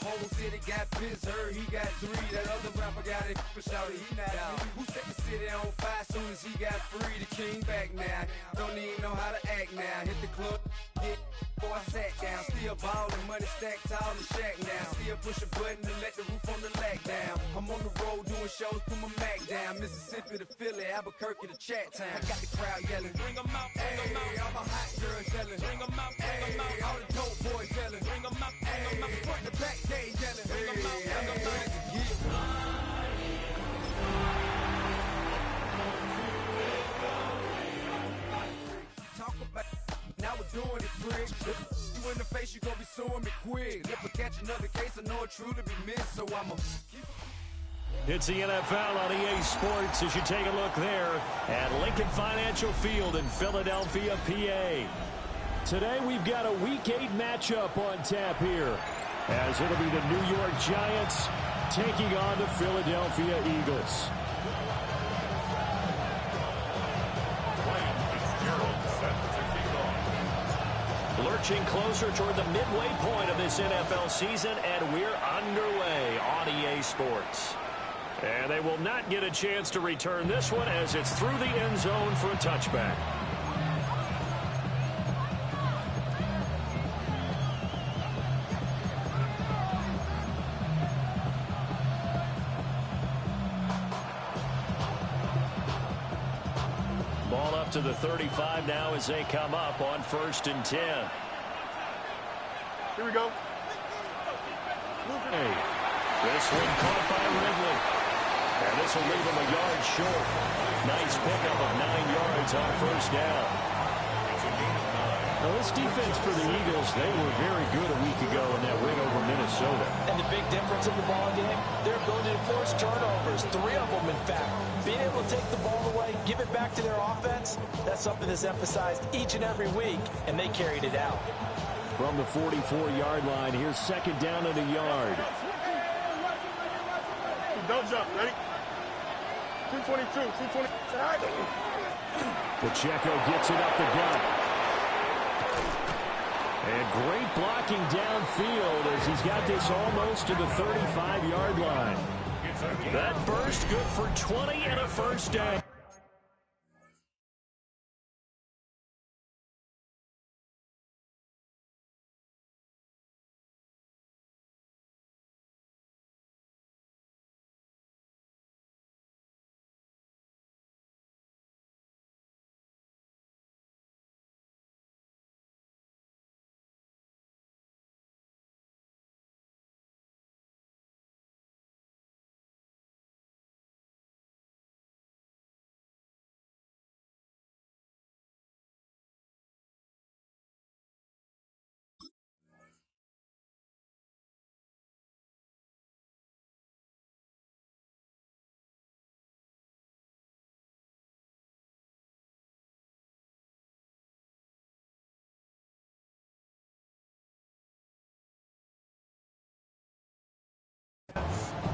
whole city got pissed, heard he got 3. That other rapper got it, but shouted he not out. Who set the city on fire soon as he got free? The king back now, don't even know how to act now. Hit the club, get before I sat down. Still ballin', money stacked tall in shack now. Still push a button to let the roof on the lag down. I'm on the road doing shows, put my Mac down. Mississippi to Philly, Albuquerque to Chat Town. I got the crowd yelling, bring 'em out, bring 'em out. All my hot girls yelling, bring 'em out, bring 'em out. All the dope boys yelling, bring 'em out, bring 'em out. Front to back, they yelling, bring 'em out, bring 'em out. Talk about now we're doing it, prick. You in the face, you gon' be suing me quick. If I catch another case, I know it truly be missed, so I'ma keep. It's the NFL on EA Sports as you take a look there at Lincoln Financial Field in Philadelphia, PA. Today we've got a Week 8 matchup on tap here, as it'll be the New York Giants taking on the Philadelphia Eagles. Lurching closer toward the midway point of this NFL season, and we're underway on EA Sports. And they will not get a chance to return this one as it's through the end zone for a touchback. Ball up to the 35 now as they come up on 1st and 10. Here we go. Hey, this one caught by Ridley. And this will leave him a yard short. Nice pickup of 9 yards on 1st down. Now, this defense for the Eagles, they were very good a week ago in that win over Minnesota. And the big difference in the ball game, their ability to force turnovers, 3 of them, in fact. Being able to take the ball away, give it back to their offense, that's something that's emphasized each and every week, and they carried it out. From the 44-yard line, here's 2nd down and a yard. Don't jump, ready? 222, 220. Pacheco gets it up the gut. And great blocking downfield as he's got this almost to the 35-yard line. That burst good for 20 and a 1st down.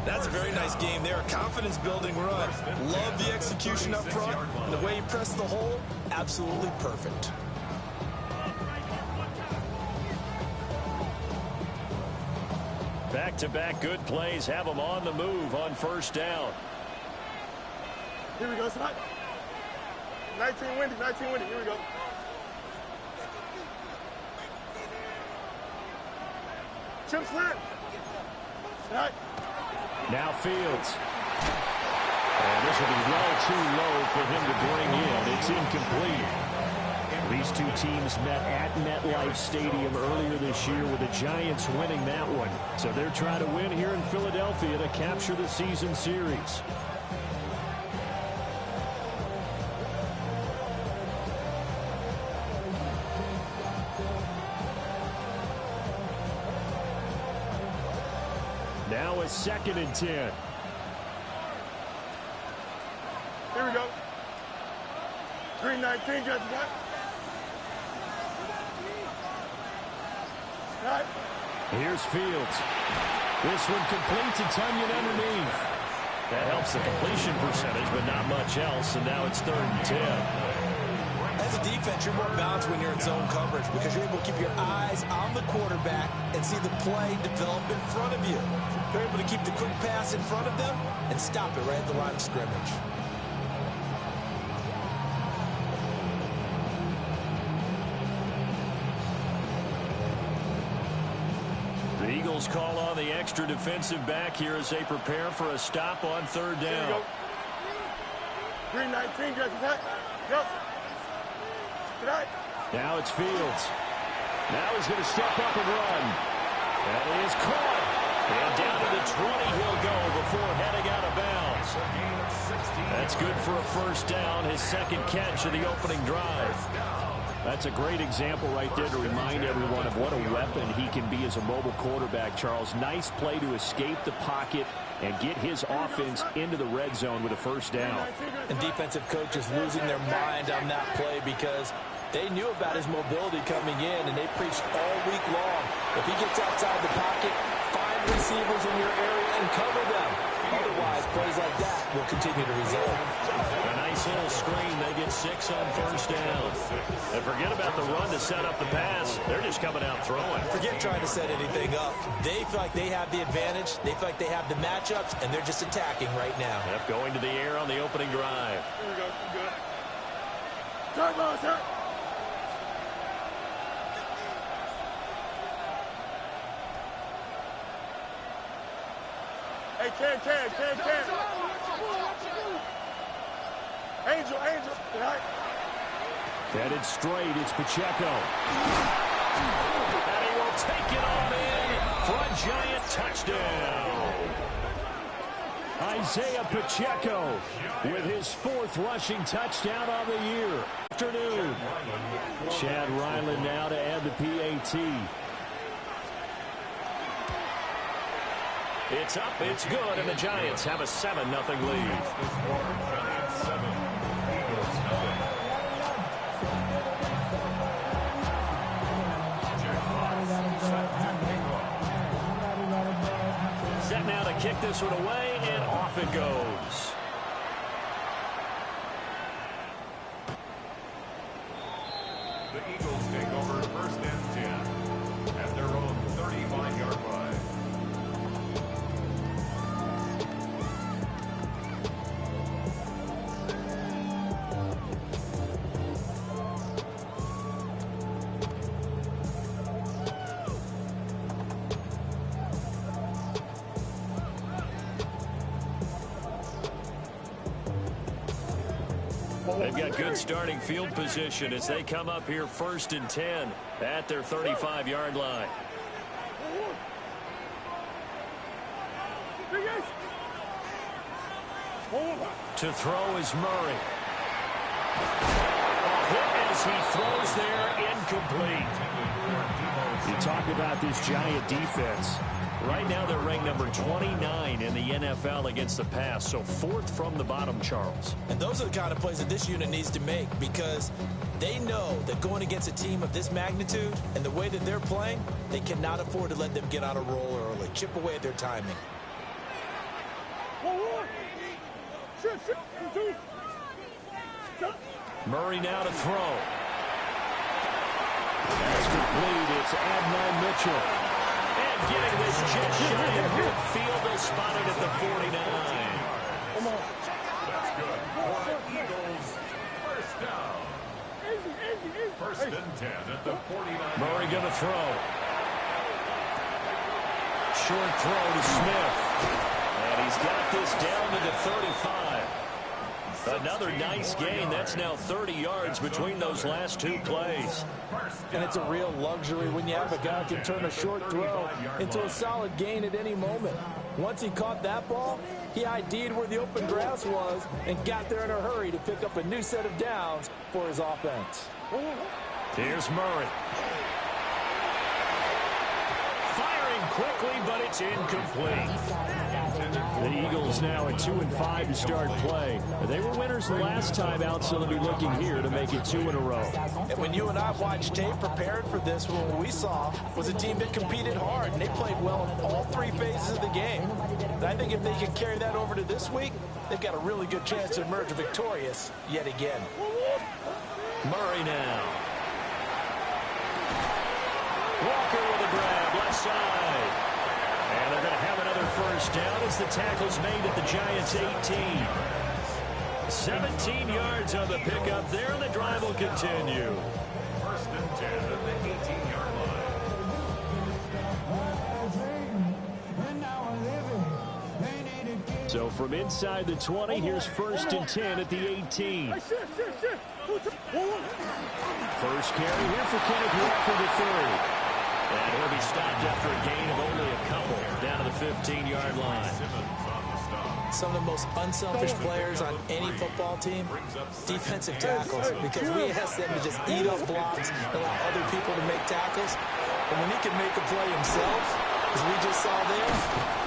That's a very nice game there. Confidence-building run. Love the execution up front. And the way he pressed the hole, absolutely perfect. Back-to-back good plays have them on the move on 1st down. Here we go, son. 19 windy, 19 windy. Here we go. Chip slant. Right. Now Fields. And this will be well too low for him to bring in. It's incomplete. These two teams met at MetLife Stadium earlier this year with the Giants winning that one. So they're trying to win here in Philadelphia to capture the season series. Now it's 2nd and 10. Here we go. 319, judge what? Right. Here's Fields. This one complete to Tunyon underneath. That helps the completion percentage, but not much else, and now it's 3rd and 10. As a defense, you're more balanced when you're in zone coverage because you're able to keep your eyes on the quarterback and see the play develop in front of you. You're able to keep the quick pass in front of them and stop it right at the line of scrimmage. The Eagles call on the extra defensive back here as they prepare for a stop on third down. 319, get that. Yep. Now it's Fields. Now he's going to step up and run. And he is caught. And down to the 20 he'll go before heading out of bounds. That's good for a first down, his second catch of the opening drive. That's a great example right there to remind everyone of what a weapon he can be as a mobile quarterback, Charles. Nice play to escape the pocket and get his offense into the red zone with a first down. And defensive coaches losing their mind on that play because they knew about his mobility coming in, and they preached all week long. If he gets outside the pocket, find receivers in your area and cover them. Otherwise, plays like that will continue to result. A nice little screen. They get 6 on first down. And forget about the run to set up the pass. They're just coming out throwing. Forget trying to set anything up. They feel like they have the advantage. They feel like they have the matchups, and they're just attacking right now. Yep, going to the air on the opening drive. Here we go. Good. Turn, boss, turn. Hey, Ken. Angel. Right. Headed straight, it's Pacheco. And he will take it on in for a giant touchdown. Isaiah Pacheco with his 4th rushing touchdown on the year. Afternoon. Chad Ryland now to add the PAT. It's up, it's good, and the Giants have a 7-0 lead. Set now to kick this one away, and off it goes. The Eagles take over first and 10 at their own 35-yard line. They've got good starting field position as they come up here first and 10 at their 35-yard line. To throw is Murray. As he throws there, incomplete. You talk about this Giant defense. Right now they're ranked number 29 in the NFL against the pass, so 4th from the bottom, Charles. And those are the kind of plays that this unit needs to make because they know that going against a team of this magnitude and the way that they're playing, they cannot afford to let them get on a roll early. Chip away at their timing. Murray now to throw. That's complete. It's Adnan Mitchell. And getting this just shy of midfield, they spotted at the 49. Come on. That's good. For Eagles, first down. First and 10 at the 49. Murray going to throw. Short throw to Smith. And he's got this down to the 35. Another nice gain. That's now 30 yards between those last 2 plays. And it's a real luxury when you have a guy who can turn a short throw into a solid gain at any moment. Once he caught that ball, he ID'd where the open grass was and got there in a hurry to pick up a new set of downs for his offense. Here's Murray. Firing quickly, but it's incomplete. The Eagles now at 2-5 to start play. They were winners the last time out, so they'll be looking here to make it 2 in a row. And when you and I watched tape prepared for this, what we saw was a team that competed hard, and they played well in all 3 phases of the game. And I think if they can carry that over to this week, they've got a really good chance to emerge victorious yet again. Murray now. Walker with a grab, left side. And they're going to have another first down as the tackle's made at the Giants' 18. 17 yards on the pickup there, and the drive will continue. First and 10 at the 18-yard line. So from inside the 20, here's first and 10 at the 18. First carry here for Kenneth Walker to third. And he'll be stopped after a gain of only a couple down to the 15-yard line. Some of the most unselfish players on any football team, defensive tackles, because we ask them to just eat up blocks and allow other people to make tackles. But when he can make a play himself, as we just saw there,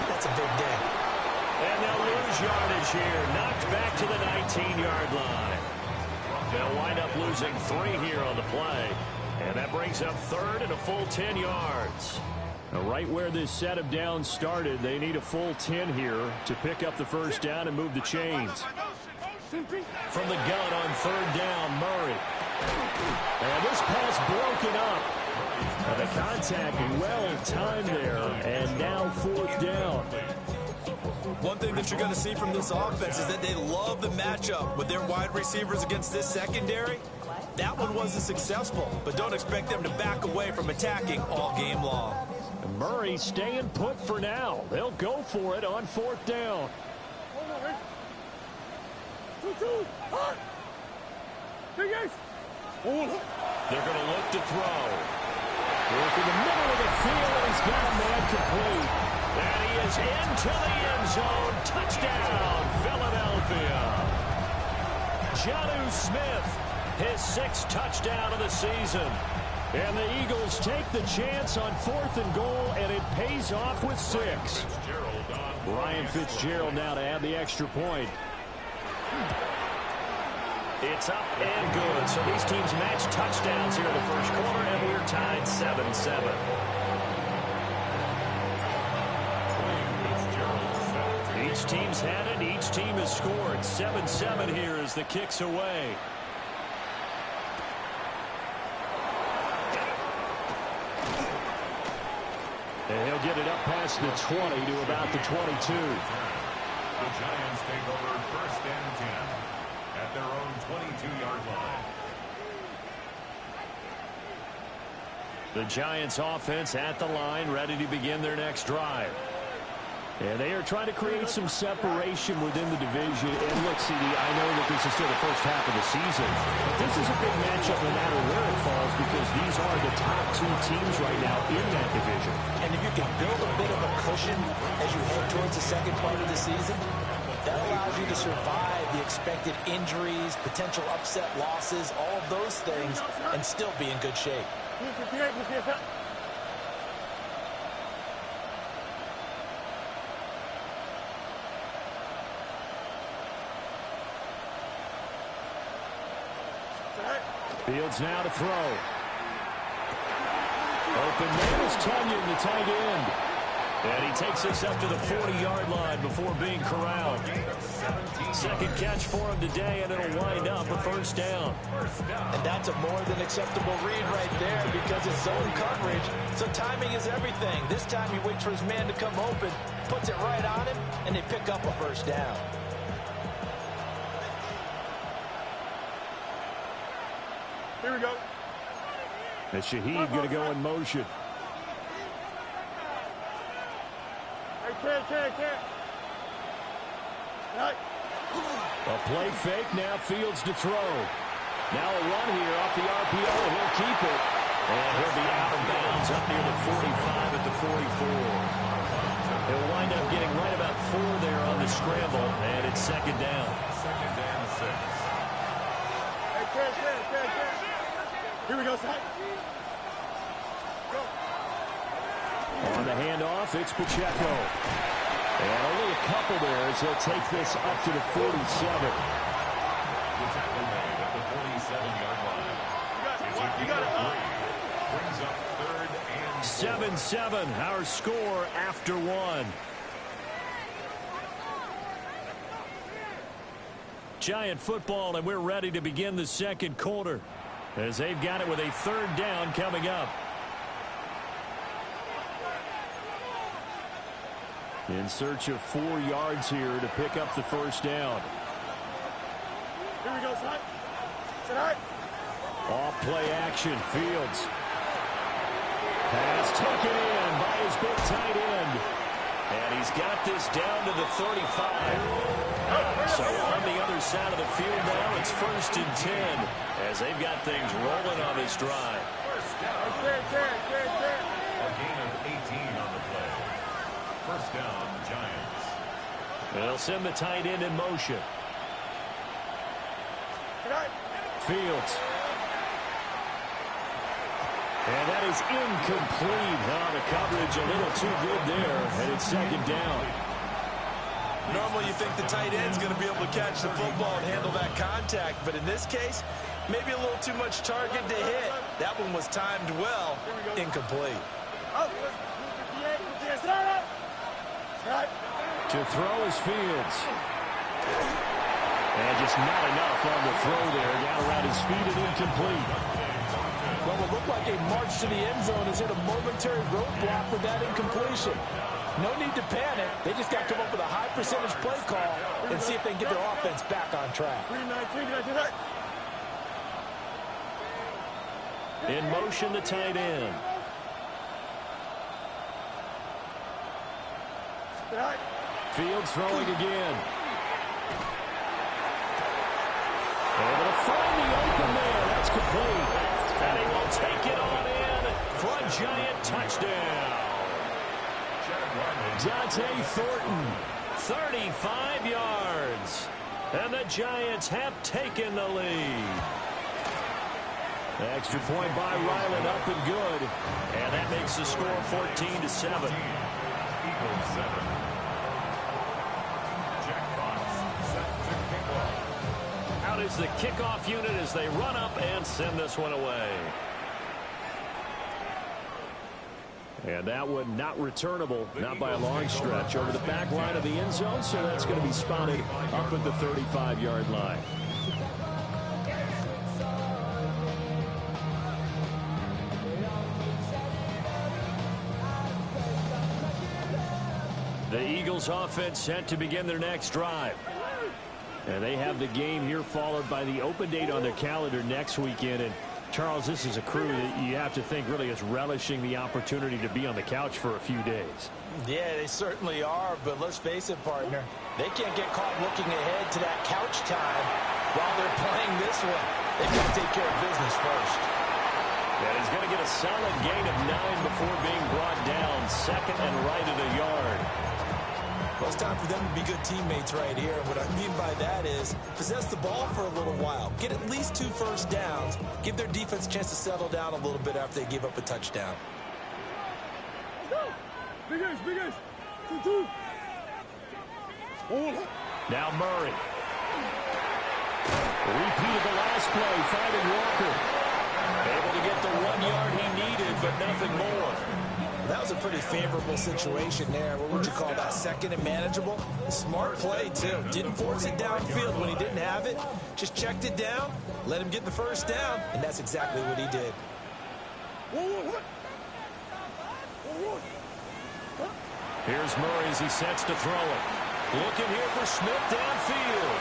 that's a big day. And they'll lose yardage here, knocked back to the 19-yard line. They'll wind up losing 3 here on the play. And that brings up third and a full 10 yards. Now, right where this set of downs started, they need a full 10 here to pick up the first down and move the chains. From the gun on third down, Murray. And this pass broken up. And the contact well timed there, and now fourth down. One thing that you're going to see from this offense is that they love the matchup with their wide receivers against this secondary. That one wasn't successful, but don't expect them to back away from attacking all game long. And Murray staying put for now. They'll go for it on fourth down. They're going to look to throw. Work in the middle of the field, and he's got a man complete. And he is into the end zone. Touchdown, Philadelphia. Jonnu Smith, his 6th touchdown of the season. And the Eagles take the chance on 4th and goal, and it pays off with 6. Ryan Fitzgerald now to add the extra point. It's up and good. So these teams match touchdowns here in the first quarter, and we're tied 7-7. Each team's had it. Each team has scored. 7-7 here as the kick's away. And he'll get it up past the 20 to about the 22. The Giants take over first and 10 at their own 22-yard line. The Giants offense at the line, ready to begin their next drive. And they are trying to create some separation within the division. And look, CD, I know that this is still the first half of the season, but this is a big matchup no matter where it falls, because these are the top 2 teams right now in that division. And if you can build a bit of a cushion as you head towards the second part of the season, that allows you to survive the expected injuries, potential upset losses, all of those things, and still be in good shape. Fields now to throw. Open man is Tunyon, the tight end. And he takes us up to the 40-yard line before being corralled. Second catch for him today, and it'll wind up a first down. And that's a more than acceptable read right there, because it's zone coverage, so timing is everything. This time he waits for his man to come open, puts it right on him, and they pick up a first down. Here we go. And Shaheed going to go in motion. Hey, can't. Right. A play fake, now Fields to throw. Now a run here off the RPO, and he'll keep it. And he'll be out of bounds up near the 45 at the 44. He'll wind up getting right about 4 there on the scramble, and it's second down. Second down 6. Hey, can't. Here we go, Sai. Go. On the handoff, it's Pacheco. And only a couple there as he'll take this up to the 47. The tackle made at the 47-yard line. You got it. Brings up third and 7-7, our score after 1. Giant football, and we're ready to begin the second quarter as they've got it with a third down coming up. In search of 4 yards here to pick up the first down. Here we go, side. Side. Off play action, Fields. Pass taken in by his big tight end. And he's got this down to the 35. So on the other side of the field now, it's 1st and 10 as they've got things rolling on this drive. A gain of 18 on the play. First down, Giants. They'll send the tight end in motion. Fields. And that is incomplete. The coverage a little too good there, and it's 2nd down. Normally you think the tight end's going to be able to catch the football and handle that contact, but in this case, maybe a little too much target to hit. That one was timed well, incomplete. To throw is Fields. And just not enough on the throw there. Down around his feet and incomplete. Well, it looked like a march to the end zone has hit a momentary roadblock with that incompletion. No need to panic. They just got to come up with a high percentage play call and see if they can get their offense back on track. In motion, the tight end. Fields throwing again. Able to find the open man. That's complete. And he will take it on in for a Giant touchdown. Dante Thornton, 35 yards. And the Giants have taken the lead. Extra point by Ryland, up and good. And that makes the score 14-7. Eagles 7. Jack Fox set to kick off. Out is the kickoff unit as they run up and send this one away. And that one not returnable, not by a long stretch, over the back line of the end zone, so that's going to be spotted up at the 35-yard line. The Eagles offense set to begin their next drive. And they have the game here followed by the open date on their calendar next weekend. And Charles, this is a crew that you have to think really is relishing the opportunity to be on the couch for a few days. Yeah, they certainly are, but let's face it, partner. They can't get caught looking ahead to that couch time while they're playing this one. They've got to take care of business first. And he's going to get a solid gain of 9 before being brought down. 2nd and right at a yard. Well, it's time for them to be good teammates right here. And what I mean by that is possess the ball for a little while. Get at least 2 first downs. Give their defense a chance to settle down a little bit after they give up a touchdown. Big ace. 2-2. Now Murray. Repeat of the last play, finding Walker. Able to get the 1 yard he needed, but nothing more. That was a pretty favorable situation there. What would you call that? 2nd and manageable? Smart play, too. Didn't force it downfield when he didn't have it. Just checked it down, let him get the first down, and that's exactly what he did. Here's Murray as he sets to throw it. Looking here for Smith downfield.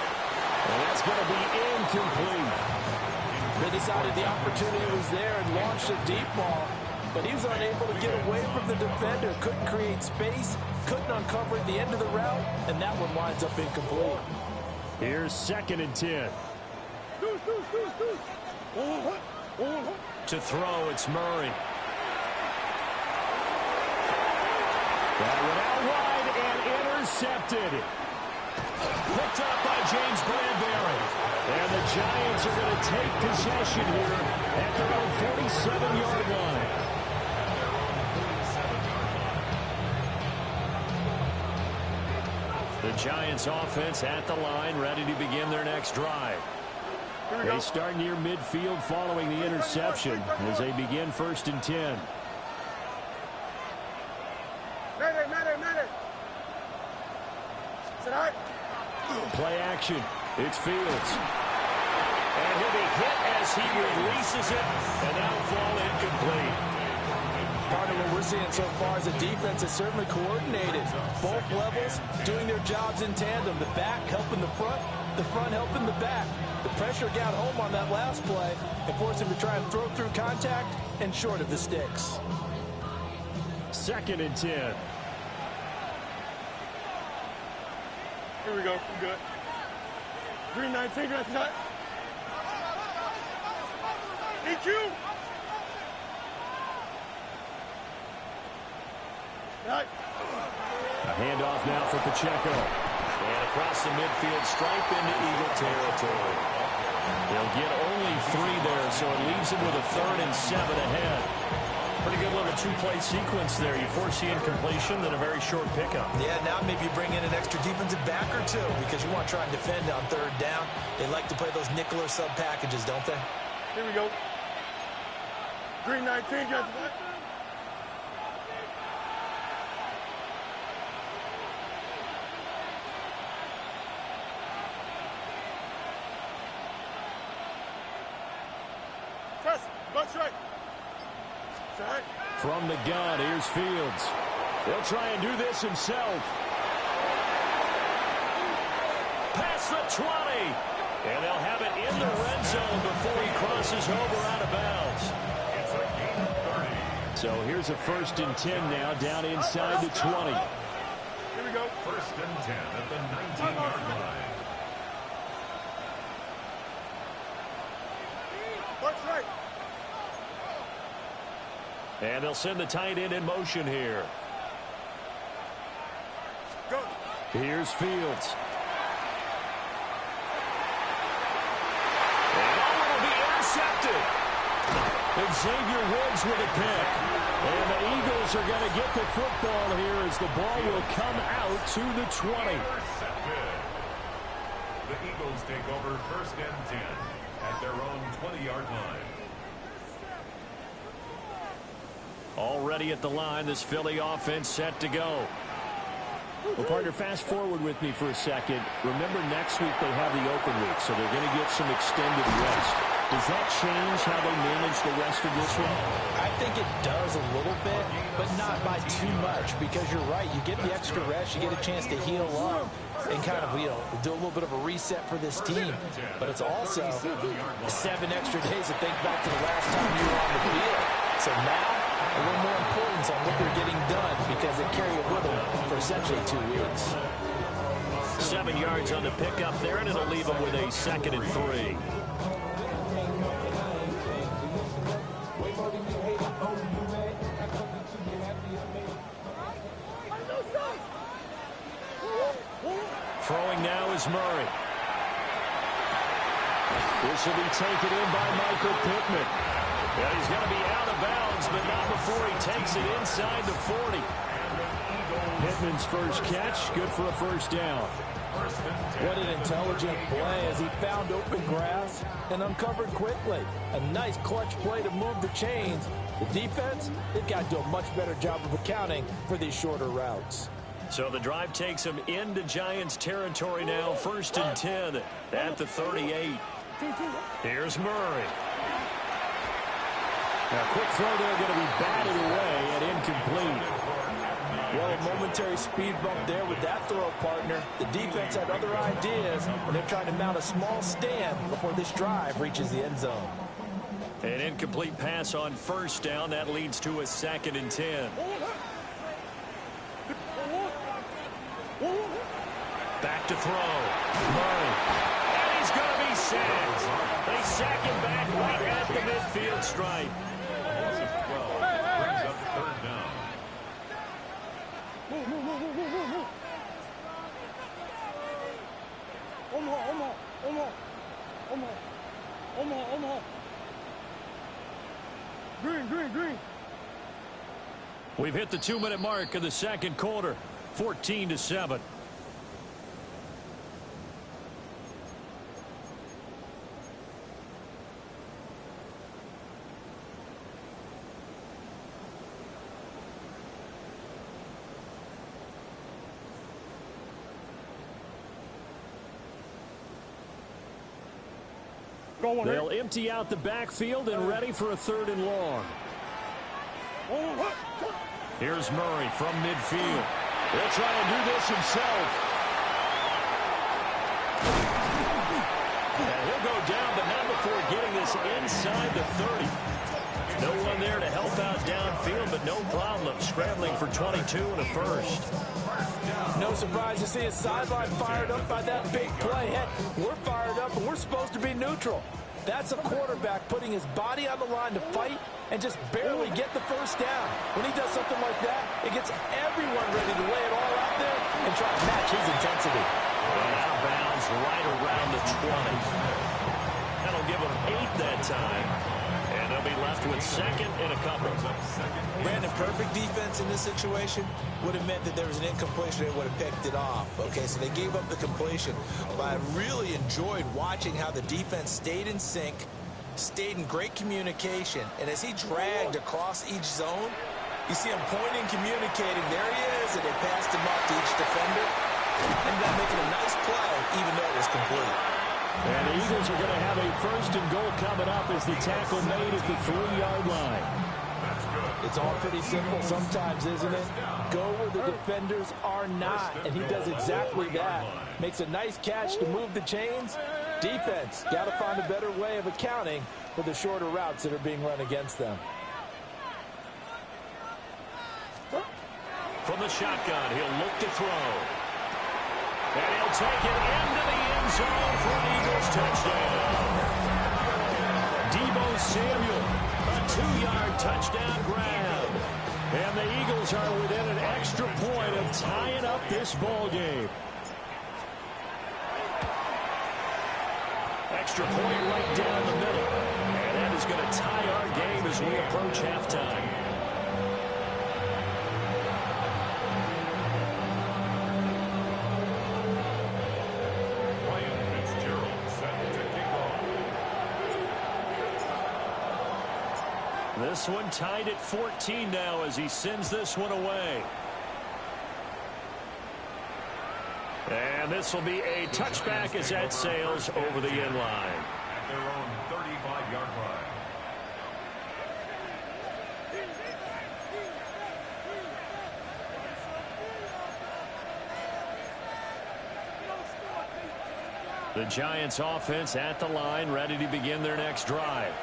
And that's going to be incomplete. They decided the opportunity was there and launched a deep ball. But he was unable to get away from the defender. Couldn't create space. Couldn't uncover at the end of the route. And that one winds up incomplete. Here's 2nd and 10. To throw, it's Murray. That went out wide and intercepted. Picked up by James Bradbury. And the Giants are going to take possession here at their own 47-yard line. The Giants offense at the line, ready to begin their next drive. They start near midfield following the interception as they begin 1st and 10. Madden. Play action. It's Fields. And he'll be hit as he releases it, and that'll fall incomplete. Part of what we're seeing so far is the defense is certainly coordinated. Both levels doing their jobs in tandem. The back helping the front helping the back. The pressure got home on that last play and forced him to try and throw through contact and short of the sticks. 2nd and 10. Here we go. I'm good. Green 19, that's not. EQ. Right. A handoff now for Pacheco. And across the midfield stripe into Eagle territory. They'll get only 3 there, so it leaves him with a 3rd and 7 ahead. Pretty good little 2-play sequence there. You force the incompletion, then a very short pickup. Yeah, now maybe you bring in an extra defensive back or 2 because you want to try and defend on 3rd down. They like to play those nickel or sub packages, don't they? Here we go. Green 19, got the press, butt straight. Straight. From the gun, here's Fields. He'll try and do this himself. Past the 20. And they'll have it in the red zone before he crosses over out of bounds. It's a gain of 30. So here's a 1st and 10 now, down inside the 20. Here we go. 1st and 10 at the 19-yard line. Butt straight. And they'll send the tight end in motion here. Go. Here's Fields. And that will be intercepted. Xavier Woods with a pick. And the Eagles are going to get the football here as the ball will come out to the 20. Intercepted. The Eagles take over 1st and 10 at their own 20-yard line. Already at the line, this Philly offense set to go. Well, partner, fast forward with me for a second. Remember, next week they have the open week, so they're going to get some extended rest. Does that change how they manage the rest of this one? I think it does a little bit, but not by too much, because you're right. You get the extra rest, you get a chance to heal up and kind of, do a little bit of a reset for this team. But it's also 7 extra days to think back to the last time you were on the field. So now, a little more importance on what they're getting done because they carry it with them for essentially 2 weeks. 7 yards on the pickup there, and it'll leave them with a 2nd and 3. Throwing now is Murray. This will be taken in by Michael Pittman. Yeah, he's going to be out of bounds, but not before he takes it inside the 40. Pittman's first catch, good for a 1st down. What an intelligent play as he found open grass and uncovered quickly. A nice clutch play to move the chains. The defense, they've got to do a much better job of accounting for these shorter routes. So the drive takes him into Giants territory now, 1st and 10 at the 38. Here's Murray. Now, quick throw there, going to be batted away and incomplete. Well, a momentary speed bump there with that throw, partner. The defense had other ideas, and they're trying to mount a small stand before this drive reaches the end zone. An incomplete pass on 1st down. That leads to a 2nd and 10. Back to throw. Murray. And he's going to be sacked. They sack him back right at the midfield stripe. Loss of 12 brings up 3rd down. Omaha. Green. We've hit the 2-minute mark of the 2nd quarter. 14-7. They'll empty out the backfield and ready for a 3rd and long. Here's Murray from midfield. He'll try and do this himself. And he'll go down, but not before getting this inside the 30. No one there to help out downfield, but no problem scrambling for 22 and a first. No surprise to see his sideline fired up by that big play. Heck, we're fired up, and we're supposed to be neutral. That's a quarterback putting his body on the line to fight and just barely get the first down. When he does something like that, it gets everyone ready to lay it all out there and try to match his intensity. And out of bounds right around the 20. That'll give them 8 that time. And they'll be left with 2nd and a couple. Brandon, perfect defense in this situation would have meant that there was an incompletion. They would have picked it off. Okay, so they gave up the completion. But I really enjoyed watching how the defense stayed in sync, stayed in great communication. And as he dragged across each zone, you see him pointing, communicating. There he is, and they passed him off to each defender. Ended up making a nice play, even though it was complete. And the Eagles are going to have a 1st and goal coming up as the tackle made at the 3-yard line. It's all pretty simple sometimes, isn't it? Go where the defenders are not, and he does exactly that. Makes a nice catch to move the chains. Defense, got to find a better way of accounting for the shorter routes that are being run against them. From the shotgun, he'll look to throw. And he'll take it into the end zone for an Eagles touchdown. Deebo Samuel, a 2-yard touchdown grab. And the Eagles are within an extra point of tying up this ball game. Extra point right down the middle. And that is going to tie our game as we approach halftime. This one tied at 14 now as he sends this one away. And this will be a touchback as that sails over the end line. At their own 35-yard line. The Giants offense at the line, ready to begin their next drive.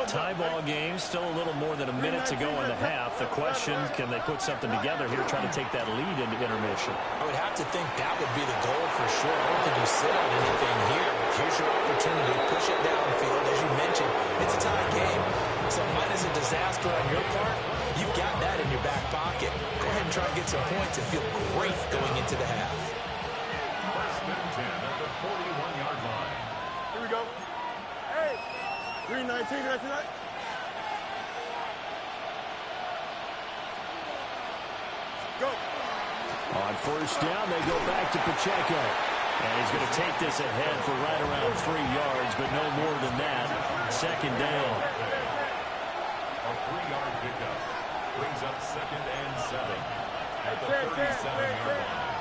Tie ball game, still a little more than a minute to go in the half. The question, can they put something together here, try to take that lead into intermission? I would have to think that would be the goal for sure. I don't think you sit on anything here. Here's your opportunity. Push it downfield. As you mentioned, it's a tie game. So minus a disaster on your part, you've got that in your back pocket. Go ahead and try and get some points and feel great going into the half. 1st and 10 at the 41-yard line. Here we go. Hey, 3:19, did I see that? Go. On 1st down, they go back to Pacheco. And he's going to take this ahead for right around 3 yards, but no more than that. 2nd down. A 3-yard pickup brings up 2nd and 7 at the 37-yard line.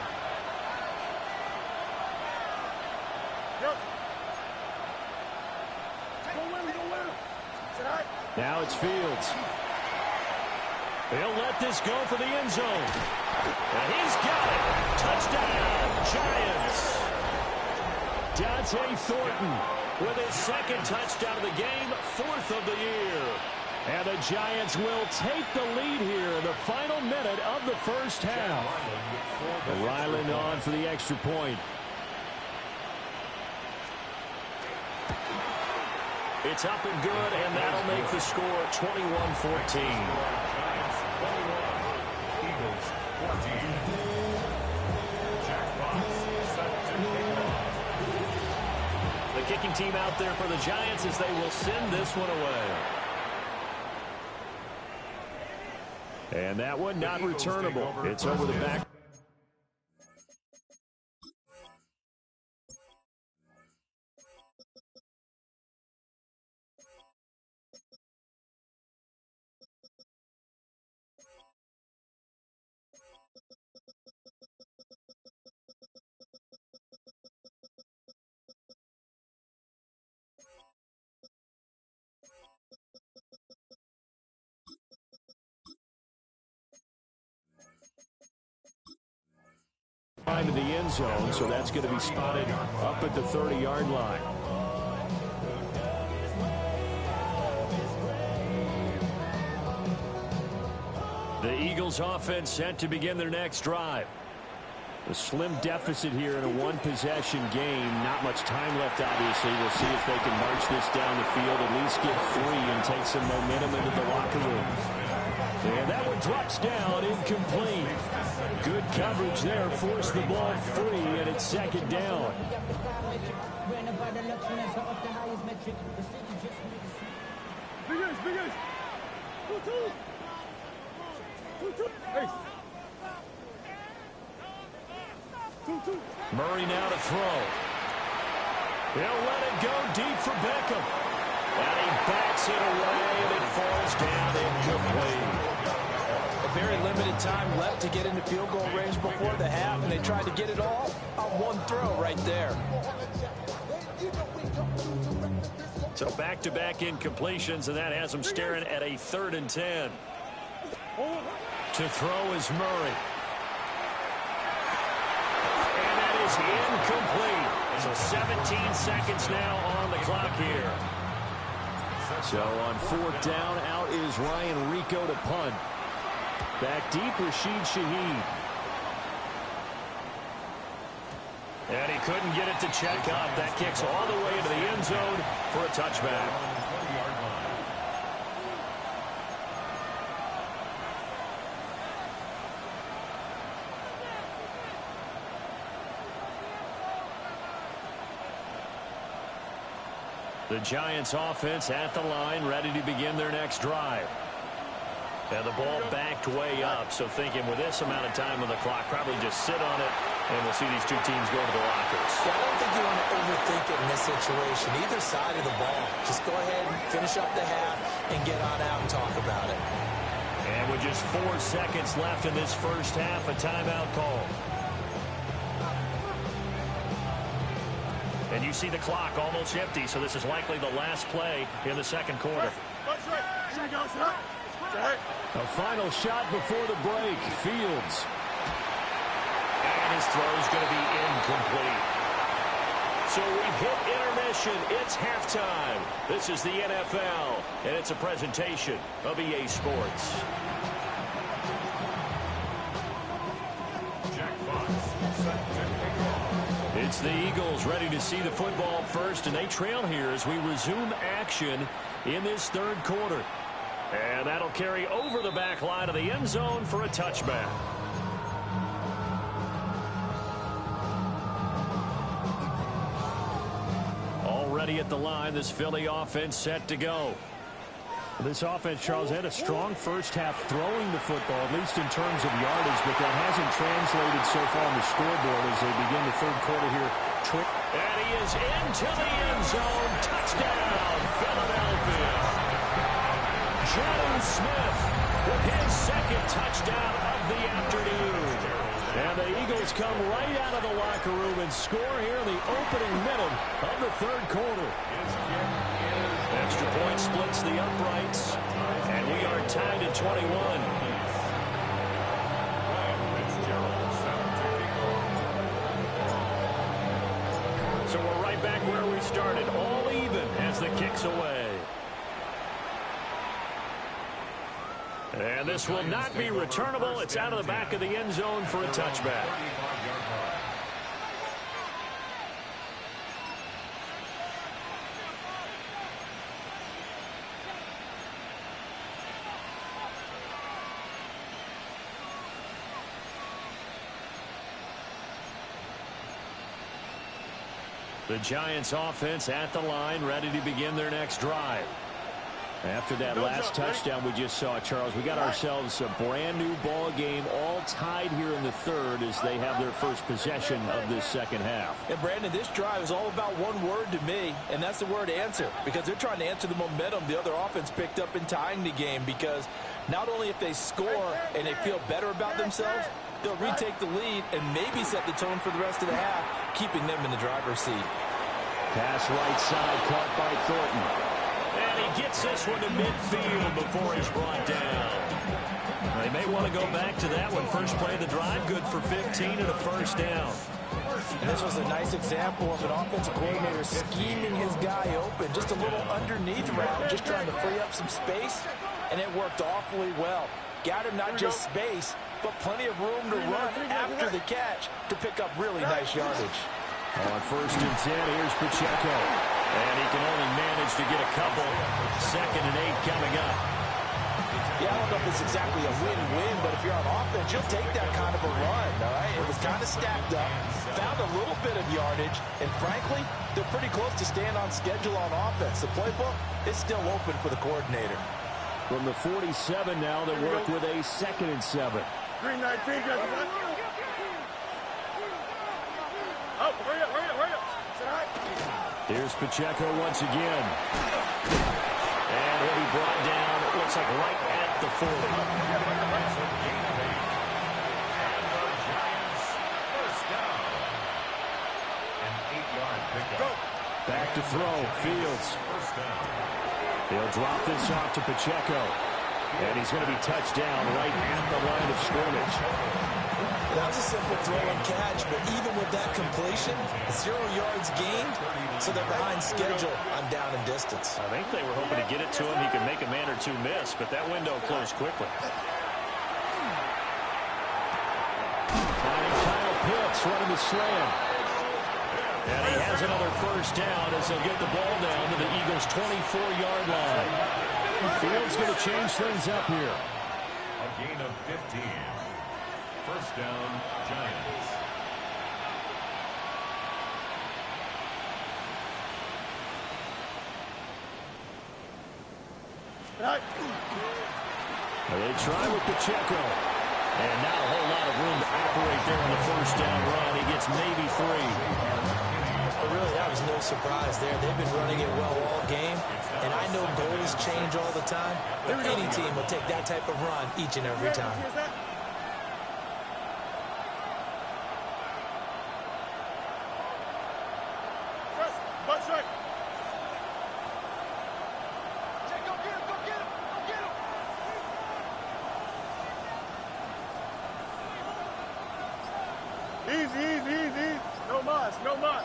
Yep. Go win, go win. Now it's Fields. He'll let this go for the end zone. And he's got it. Touchdown, Giants. Dante Thornton with his 2nd touchdown of the game, 4th of the year. And the Giants will take the lead here in the final minute of the 1st half. Ryland on for the extra point. It's up and good, and that'll make the score 21-14. Giants 21, Eagles 14. Jack Fox set to kick off. The kicking team out there for the Giants as they will send this one away. And that one not returnable. It's over the back. Line to the end zone, so that's going to be spotted up at the 30-yard line. The Eagles offense set to begin their next drive. A slim deficit here in a one-possession game. Not much time left, obviously. We'll see if they can march this down the field, at least get free and take some momentum into the locker room. And that one drops down, incomplete. Good coverage there, forced the ball free, and it's second down. Big ace. 2-2. Hey. 2-2. Murray now to throw. He'll let it go deep for Beckham. And he backs it away, and it falls down incomplete. A very limited time left to get into field goal range before the half, and they tried to get it all on one throw right there. So back-to-back incompletions, and that has them staring at a 3rd and 10. To throw is Murray. And that is incomplete. So 17 seconds now on the clock here. So on 4th down, out is Ryan Rico to punt. Back deep, Rashid Shaheed. And he couldn't get it to check up. That kicks all the way into the end zone for a touchback. The Giants offense at the line, ready to begin their next drive. And the ball backed way up, so thinking with this amount of time on the clock, probably just sit on it, and we'll see these two teams go to the lockers. Yeah, I don't think you want to overthink it in this situation. Either side of the ball. Just go ahead and finish up the half and get on out and talk about it. And with just 4 seconds left in this first half, a timeout call. And you see the clock almost empty, so this is likely the last play in the second quarter. A final shot before the break. Fields. And his throw's going to be incomplete. So we've hit intermission. It's halftime. This is the NFL, and it's a presentation of EA Sports. It's the Eagles ready to see the football first, and they trail here as we resume action in this third quarter. And that'll carry over the back line of the end zone for a touchback. Already at the line, this Philly offense set to go. This offense, Charles, had a strong first half throwing the football, at least in terms of yardage, but that hasn't translated so far on the scoreboard as they begin the third quarter here. And he is into the end zone. Touchdown, Philadelphia. John Smith with his second touchdown of the afternoon. And the Eagles come right out of the locker room and score here in the opening minute of the third quarter. Extra point splits the uprights, and we are tied at 21. So we're right back where we started, all even as the kick's away. And this will not be returnable. It's out of the back of the end zone for a touchback. The Giants offense at the line, ready to begin their next drive. After that last touchdown we just saw, Charles, we got ourselves a brand new ball game, all tied here in the third as they have their first possession of this second half. And Brandon, this drive is all about one word to me, and that's the word answer, because they're trying to answer the momentum the other offense picked up in tying the game, because not only if they score and they feel better about themselves, they'll retake the lead and maybe set the tone for the rest of the half, keeping them in the driver's seat. Pass right side, caught by Thornton. And And he gets this one to midfield before he's brought down. They may want to go back to that one. First play of the drive, good for 15 and a first down. And this was a nice example of an offensive coordinator scheming his guy open. Just a little underneath route, just trying to free up some space, and it worked awfully well. Got him not just space, but plenty of room to run after the catch to pick up really nice yardage. On 1st and 10, here's Pacheco. And he can only manage to get a couple. 2nd and 8 coming up. Yeah, I don't know if it's exactly a win-win, but if you're on offense, you'll take that kind of a run, all right? It was kind of stacked up, found a little bit of yardage, and frankly, they're pretty close to staying on schedule on offense. The playbook is still open for the coordinator. From the 47 now, they work with a 2nd and 7. 319, guys. Oh, hurry up, hurry up, hurry up. Here's Pacheco once again. And he'll be brought down, it looks like right at the 40. Back to throw, Fields. He'll drop this off to Pacheco. And he's going to be touched down right at the line of scrimmage. That was a simple throw and catch, but even with that completion, 0 yards gained, so they're behind schedule on down and distance. I think they were hoping to get it to him. He could make a man or two miss, but that window closed quickly. Finding Kyle Pitts running the slam. And he has another first down as they'll get the ball down to the Eagles' 24-yard line. Fields going to change things up here. A gain of 15. First down, Giants. They try with Pacheco. And not a whole lot of room to operate there on the first down run. He gets maybe 3. But really, that was no surprise there. They've been running it well all game. And I know goals change all the time, but any team will take that type of run each and every time. Easy. No mas, no mas.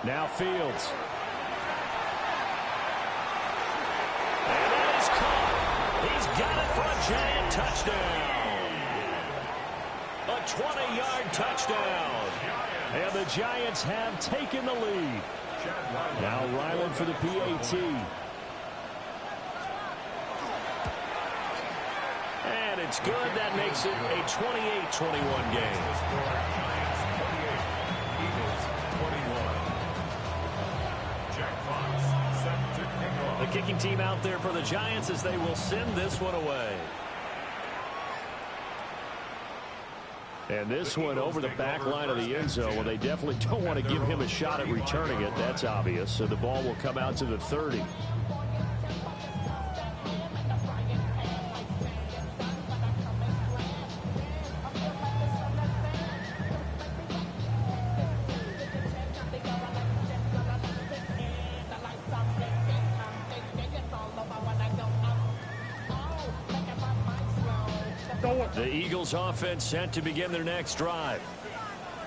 Now Fields. And that is caught. He's got it for a Giant touchdown. A 20-yard touchdown. And the Giants have taken the lead. Now Ryland for the PAT. And it's good. That makes it a 28-21 game. The kicking team out there for the Giants as they will send this one away. And this one over the back line of the end zone. Well, they definitely don't want to give him a shot at returning it. That's obvious. So the ball will come out to the 30. The Eagles offense set to begin their next drive.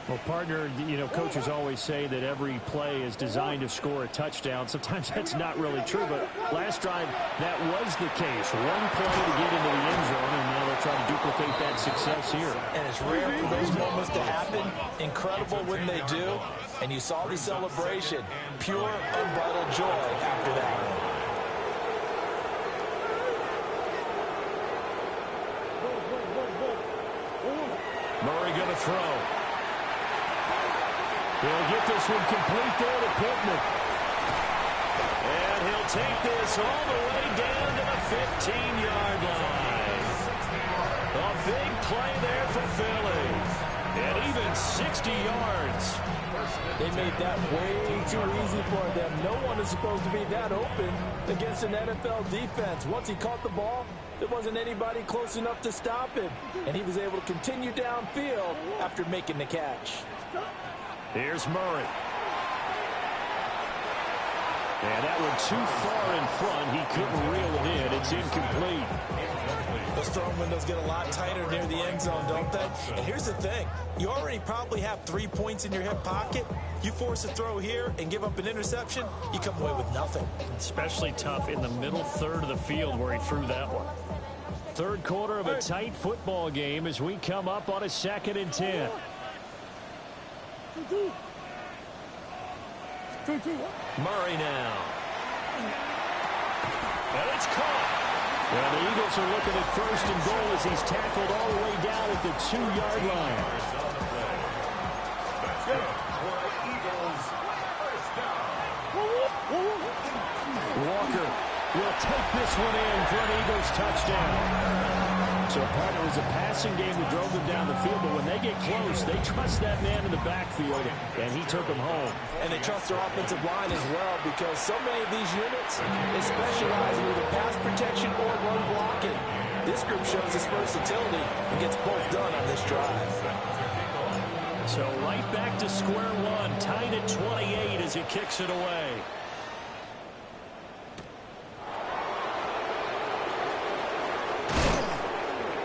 Well, partner, you know, coaches always say that every play is designed to score a touchdown. Sometimes that's not really true, but last drive, that was the case. One play to get into the end zone, and now they'll try to duplicate that success here. And it's rare for those moments to happen. Incredible when they do. And you saw the celebration. Pure, unbridled joy after that one. Murray going to throw. He'll get this one complete there to Pittman. And he'll take this all the way down to the 15-yard line. A big play there for Philly. And even 60 yards. They made that way too easy for them. No one is supposed to be that open against an NFL defense. Once he caught the ball, there wasn't anybody close enough to stop him. And he was able to continue downfield after making the catch. Here's Murray. And that one too far in front. He couldn't reel it in. It's incomplete. Those throwing windows get a lot tighter near the end zone, don't they? And here's the thing. You already probably have 3 points in your hip pocket. You force a throw here and give up an interception, you come away with nothing. Especially tough in the middle third of the field where he threw that one. Third quarter of a tight football game as we come up on a 2nd and 10. Murray now. And it's caught. Well, the Eagles are looking at 1st and goal as he's tackled all the way down at the 2-yard line. Walker will take this one in for an Eagles touchdown. So, partner, it was a passing game that drove them down the field, but when they get close, they trust that man in the backfield, and he took them home. And they trust their offensive line as well, because so many of these units, they specialize in either pass protection or run blocking. This group shows its versatility and gets both done on this drive. So right back to square one, tied at 28 as he kicks it away.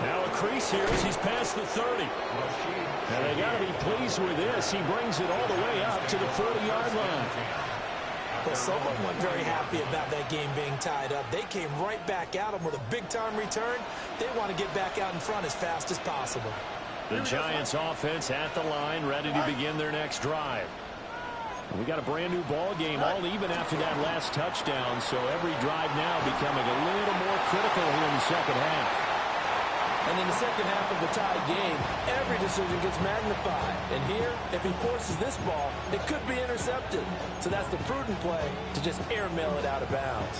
Now a crease here as he's past the 30. And they got to be pleased with this. He brings it all the way up to the 40-yard line. Well, someone wasn't very happy about that game being tied up. They came right back at him with a big-time return. They want to get back out in front as fast as possible. The Giants offense at the line, ready to begin their next drive. We got a brand new ball game, all even after that last touchdown, so every drive now becoming a little more critical here in the second half. And in the second half of the tied game, every decision gets magnified. And here, if he forces this ball, it could be intercepted. So that's the prudent play to just airmail it out of bounds.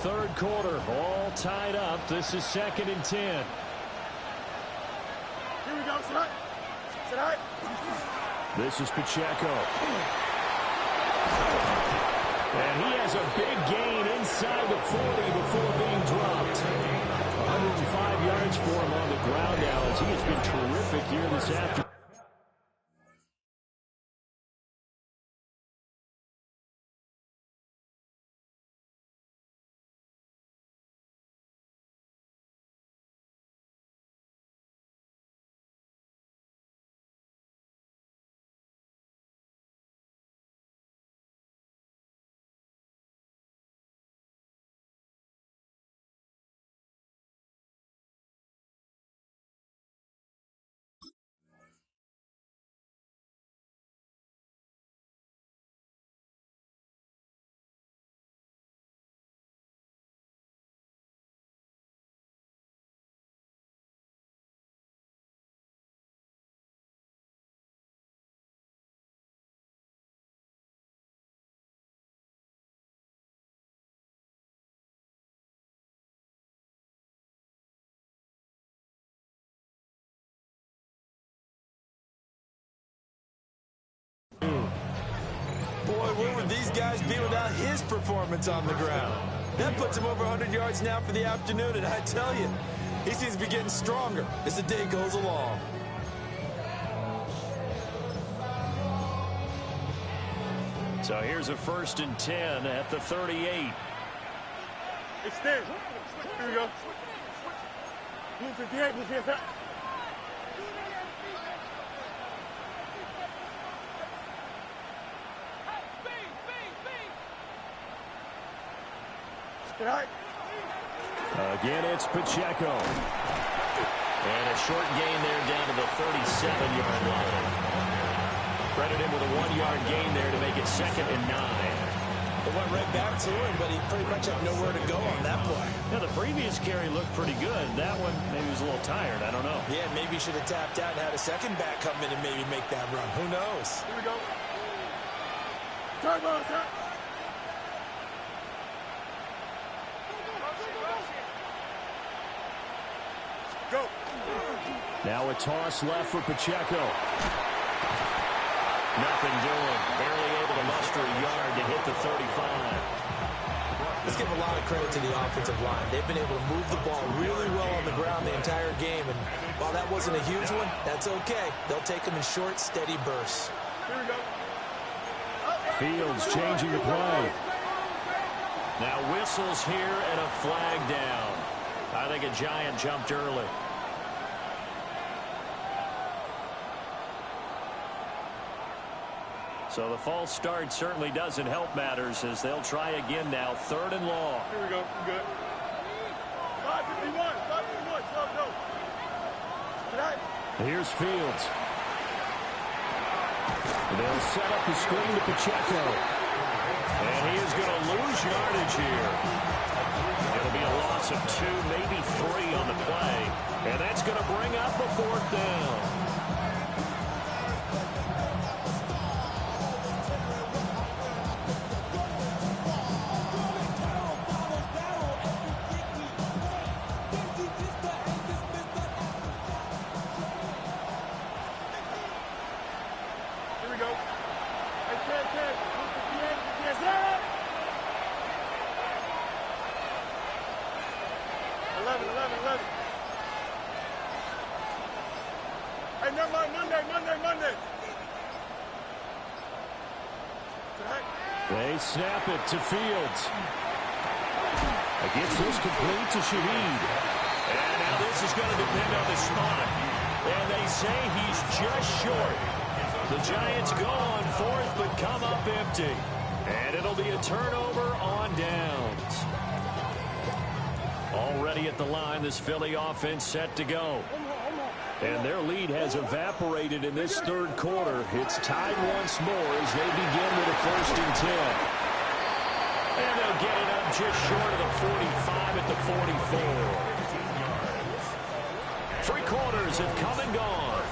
Third quarter, all tied up. This is 2nd and 10. Here we go, tonight. Tonight. This is Pacheco. And he has a big gain inside the 40 before being dropped. 105 yards for him on the ground now as he has been terrific here this afternoon. Boy, where would these guys be without his performance on the ground? That puts him over 100 yards now for the afternoon, and I tell you, he seems to be getting stronger as the day goes along. So here's a 1st and 10 at the 38. Extend. Here we go. Blue 58, blue 58. Again, it's Pacheco. And a short gain there down to the 37-yard line. Credit him with a 1-yard gain there to make it 2nd and 9. It went right back to him, but he pretty much had nowhere to go on that play. Now, the previous carry looked pretty good. That one, maybe he was a little tired. I don't know. Yeah, maybe he should have tapped out and had a second back come in and maybe make that run. Who knows? Here we go. Turn, ball, turn. Go. Now a toss left for Pacheco. Nothing doing. Barely able to muster a yard to hit the 35. Let's give a lot of credit to the offensive line. They've been able to move the ball really well on the ground the entire game. And while that wasn't a huge one, that's okay. They'll take them in short, steady bursts. Here we go. Fields changing the play. Now whistles here and a flag down. I think a Giant jumped early. So the false start certainly doesn't help matters as they'll try again now. 3rd and long. Here we go. We're good. 5:51. 5:51. Slow, go. Here's Fields. They'll set up the screen to Pacheco. And he is going to lose yardage here. It'll be a loss of 2, maybe 3 on the play. And that's going to bring up a 4th down. Hey, never mind. Monday. They snap it to Fields. Gets this complete to Shaheed. And now this is going to depend on the spot. And they say he's just short. The Giants go on 4th but come up empty. And it'll be a turnover on downs. Already at the line, this Philly offense set to go. And their lead has evaporated in this 3rd quarter. It's tied once more as they begin with a 1st and 10. And they'll get it up just short of the 45 at the 44. 3 quarters have come and gone.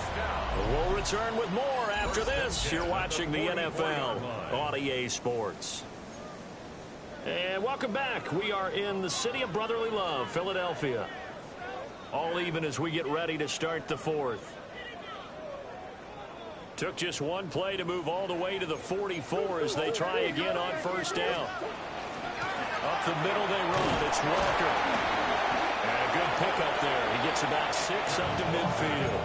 We'll return with more after this. You're watching the NFL on EA Sports. And welcome back. We are in the city of brotherly love, Philadelphia. All even as we get ready to start the 4th. Took just one play to move all the way to the 44 as they try again on 1st down. Up the middle they run. It's Walker. And a good pickup there. He gets about 6 up to midfield.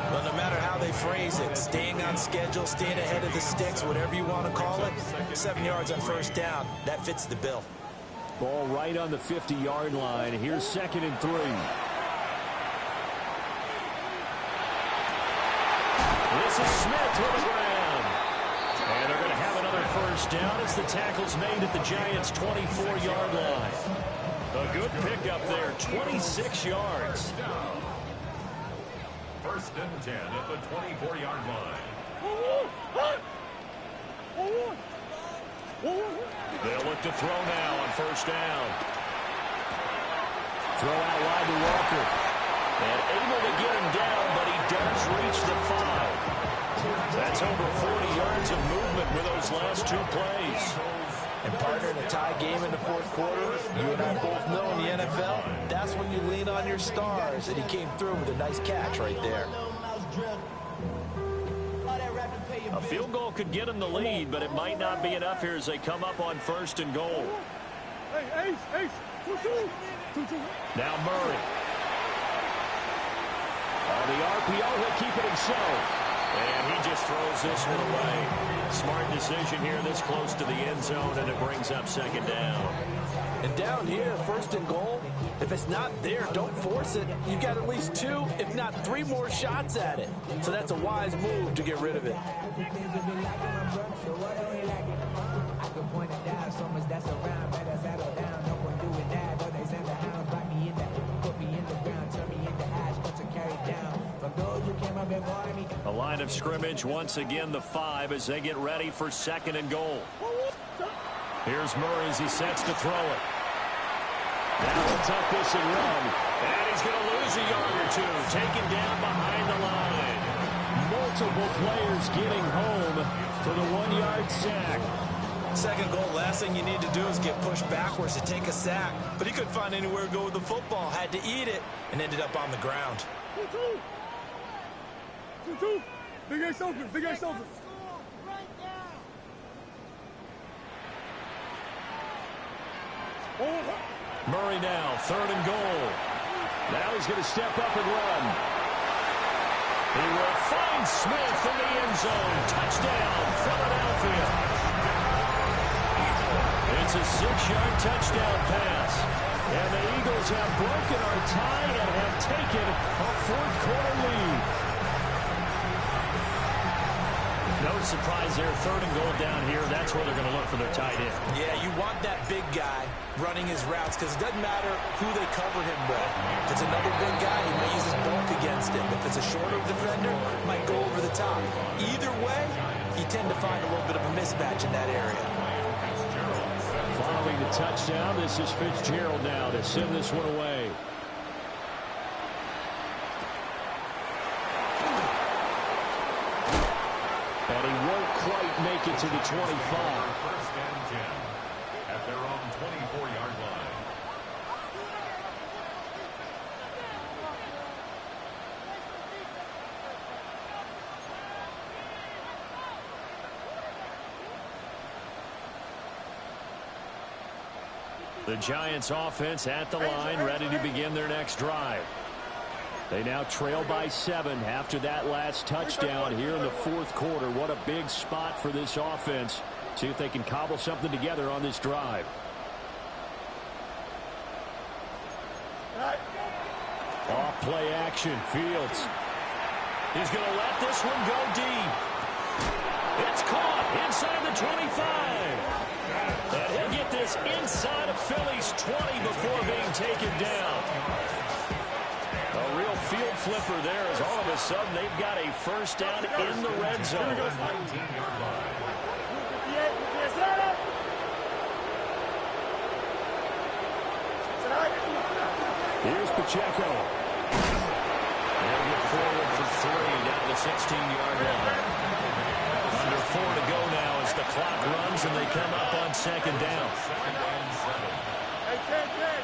Well, no matter how they phrase it, staying on schedule, staying ahead of the sticks, whatever you want to call it, 7 yards on 1st down, that fits the bill. Ball right on the 50-yard line. Here's 2nd and 3. This is Smith to the ground. And they're going to have another 1st down as the tackle's made at the Giants' 24-yard line. A good pickup there, 26 yards. 1st and 10 at the 24-yard line. They'll look to throw now on 1st down. Throw out wide to Walker. And able to get him down, but he does reach the 5. That's over 40 yards of movement with those last 2 plays. And partner, in a tie game in the 4th quarter, you and I both know in the NFL, that's when you lean on your stars. And he came through with a nice catch right there. A field goal could get him the lead, but it might not be enough here as they come up on 1st and goal. Hey, Ace. 2-2. Now Murray. On the RPO, he'll keep it himself. And he just throws this one away. Smart decision here this close to the end zone, and it brings up 2nd down. And down here, 1st and goal, if it's not there, don't force it. You've got at least 2, if not 3 more shots at it. So that's a wise move to get rid of it. A line of scrimmage, once again the 5 as they get ready for 2nd and goal. Here's Murray as he sets to throw it. Now he'll tuck this and run. And he's going to lose a yard or 2. Taken down behind the line. Multiple players getting home for the 1-yard sack. 2nd goal, last thing you need to do is get pushed backwards to take a sack. But he couldn't find anywhere to go with the football. Had to eat it and ended up on the ground. 2-2. Big Ace open. Murray now, 3rd and goal. Now he's going to step up and run. He will find Smith in the end zone. Touchdown, Philadelphia. It's a 6-yard touchdown pass. And the Eagles have broken our tie and have taken a fourth-quarter lead. No surprise there, 3rd and goal down here. That's where they're going to look for their tight end. Yeah, you want that big guy running his routes because it doesn't matter who they cover him with. If it's another big guy, he may use his bulk against him. If it's a shorter defender, he might go over the top. Either way, you tend to find a little bit of a mismatch in that area. Following the touchdown, this is Fitzgerald now to send this one away. And he won't quite make it to the 25. First and 10 at their own 24-yard line. The Giants offense at the line, ready to begin their next drive. They now trail by 7 after that last touchdown here in the fourth quarter. What a big spot for this offense. See if they can cobble something together on this drive. Off play action, Fields. He's going to let this one go deep. It's caught inside the 25. And he'll get this inside of Philly's 20 before being taken down. A real field flipper there as all of a sudden they've got a first down in the red zone. Here's Pacheco. They'll get forward for 3 down the 16-yard line. Under 4 to go now as the clock runs and they come up on 2nd down. Hey, 10. Hey,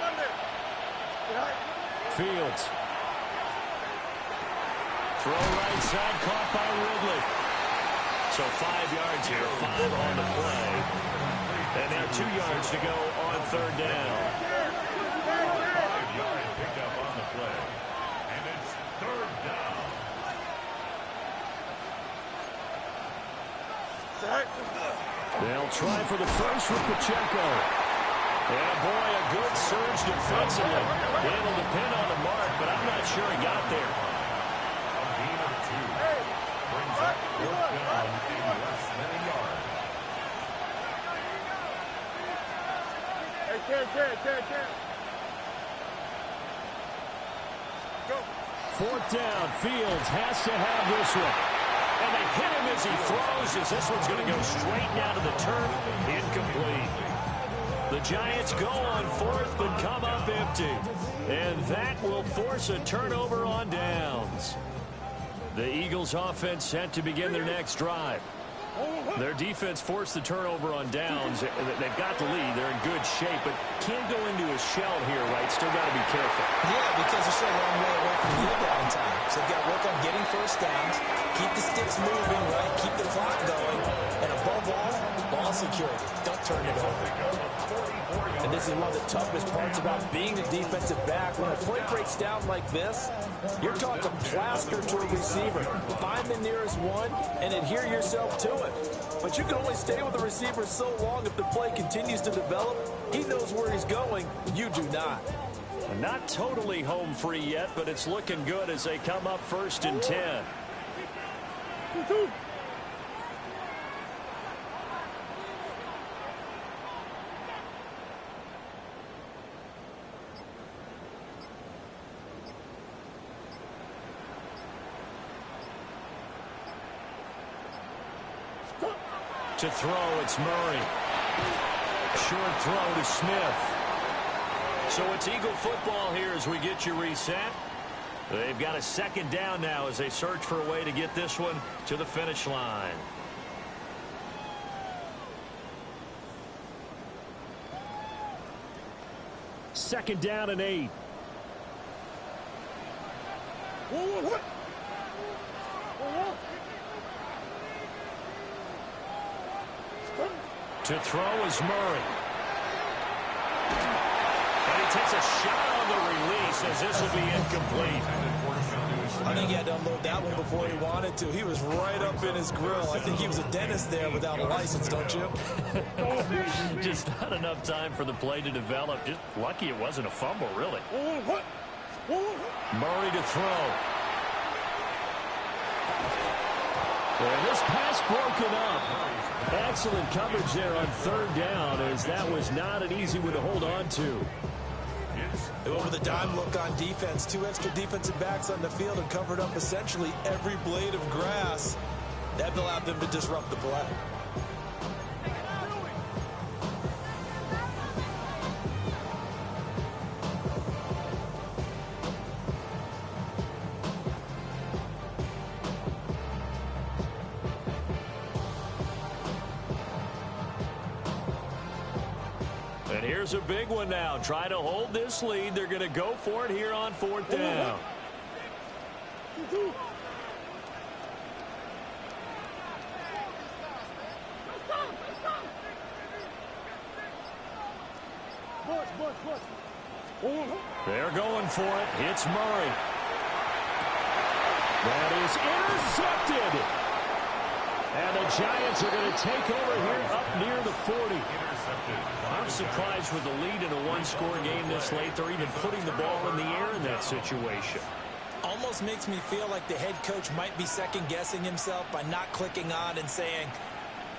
Monday. Fields. Throw right side, caught by Ridley. So 5 yards here, 5 on the play. And now 2 yards to go on 3rd down. 5 yards picked up on the play. And it's 3rd down. They'll try for the first with Pacheco. And boy, a good surge defensively. Able to pin on the mark, but I'm not sure he got there. A gain of 2. Brings up 4th down in less than a yard. Hey, 10. Go. 4th down, Fields has to have this one. And they hit him as he throws, as this one's going to go straight down to the turf. Incomplete. The Giants go on 4th, but come up empty. And that will force a turnover on downs. The Eagles offense set to begin their next drive. Their defense forced the turnover on downs. They've got the lead. They're in good shape, but can't go into a shell here, right? Still got to be careful. Yeah, because they're still a long way away from kneel down time. So they've got to work on getting first downs, keep the sticks moving, right? Keep the clock going. And above all, ball security. Don't turn it over. And this is one of the toughest parts about being a defensive back. When a play breaks down like this, you're talking plaster to a receiver. Find the nearest one and adhere yourself to it. But you can only stay with the receiver so long if the play continues to develop. He knows where he's going. You do not. Not totally home free yet, but it's looking good as they come up 1st and 10. To throw, it's Murray. Short throw to Smith. So it's Eagle football here as we get you reset. They've got a 2nd down now as they search for a way to get this one to the finish line. Second down and 8. To throw is Murray. And he takes a shot on the release as this will be incomplete. I think he had to unload that one before he wanted to. He was right up in his grill. I think he was a dentist there without a license, don't you? Just not enough time for the play to develop. Just lucky it wasn't a fumble, really. Murray to throw. And this pass broken up. Excellent coverage there on third down, as that was not an easy one to hold on to. Over the dime look on defense. 2 extra defensive backs on the field and covered up essentially every blade of grass. That allowed them to disrupt the play. And here's a big one now. Try to hold this lead. They're going to go for it here on fourth down. They're going for it. It's Murray. That is intercepted. And the Giants are going to take over here up near the 40. I'm surprised with the lead in a one-score game this late. They're even putting the ball in the air in that situation. Almost makes me feel like the head coach might be second-guessing himself by not clicking on and saying,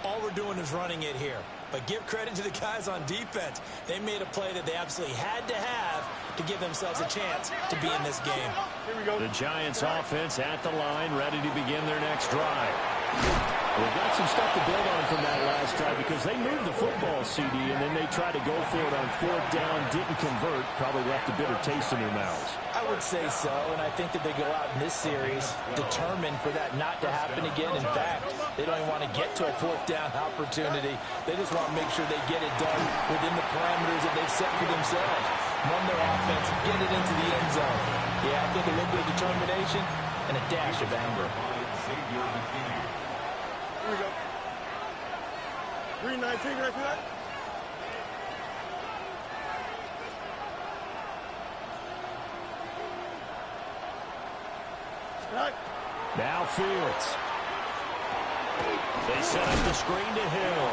all we're doing is running it here. But give credit to the guys on defense. They made a play that they absolutely had to have to give themselves a chance to be in this game. Here we go. The Giants offense at the line, ready to begin their next drive. They've got some stuff to build on from that last drive because they moved the football, CD, and then they tried to go for it on fourth down, didn't convert, probably left a bitter taste in their mouths. I would say so, and I think that they go out in this series determined for that not to happen again. In fact, they don't even want to get to a fourth down opportunity. They just want to make sure they get it done within the parameters that they've set for themselves. Run their offense, get it into the end zone. Yeah, I think a little bit of determination and a dash of anger. Here we go. 319, can I see that? Right. Now Fields. They set up the screen to Hill.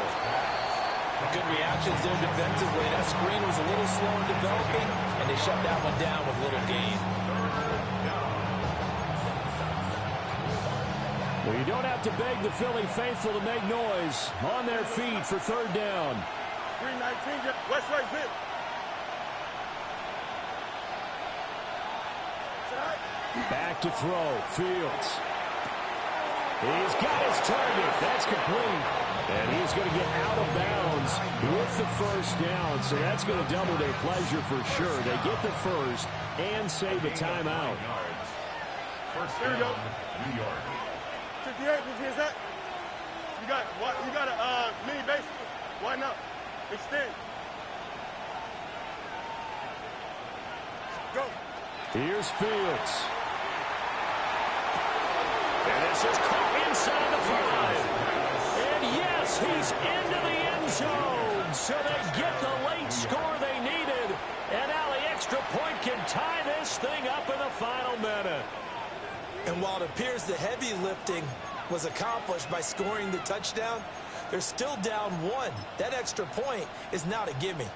Good reactions there defensively. That screen was a little slow in developing, and they shut that one down with little gain. Well, you don't have to beg the Philly faithful to make noise. On their feet for third down. 319, West right fit. Back to throw. Fields. He's got his target. That's complete. And he's going to get out of bounds with the first down. So that's going to double their pleasure for sure. They get the first and save a timeout. Here we go. New York. 58, is that? You got a mini base. Why not? Extend. Go. Here's Fields. And this is caught inside the 5. And yes, he's into the end zone. So they get the late score they needed. And now the extra point can tie this thing up in the final minute. And while it appears the heavy lifting was accomplished by scoring the touchdown, they're still down 1. That extra point is not a gimme.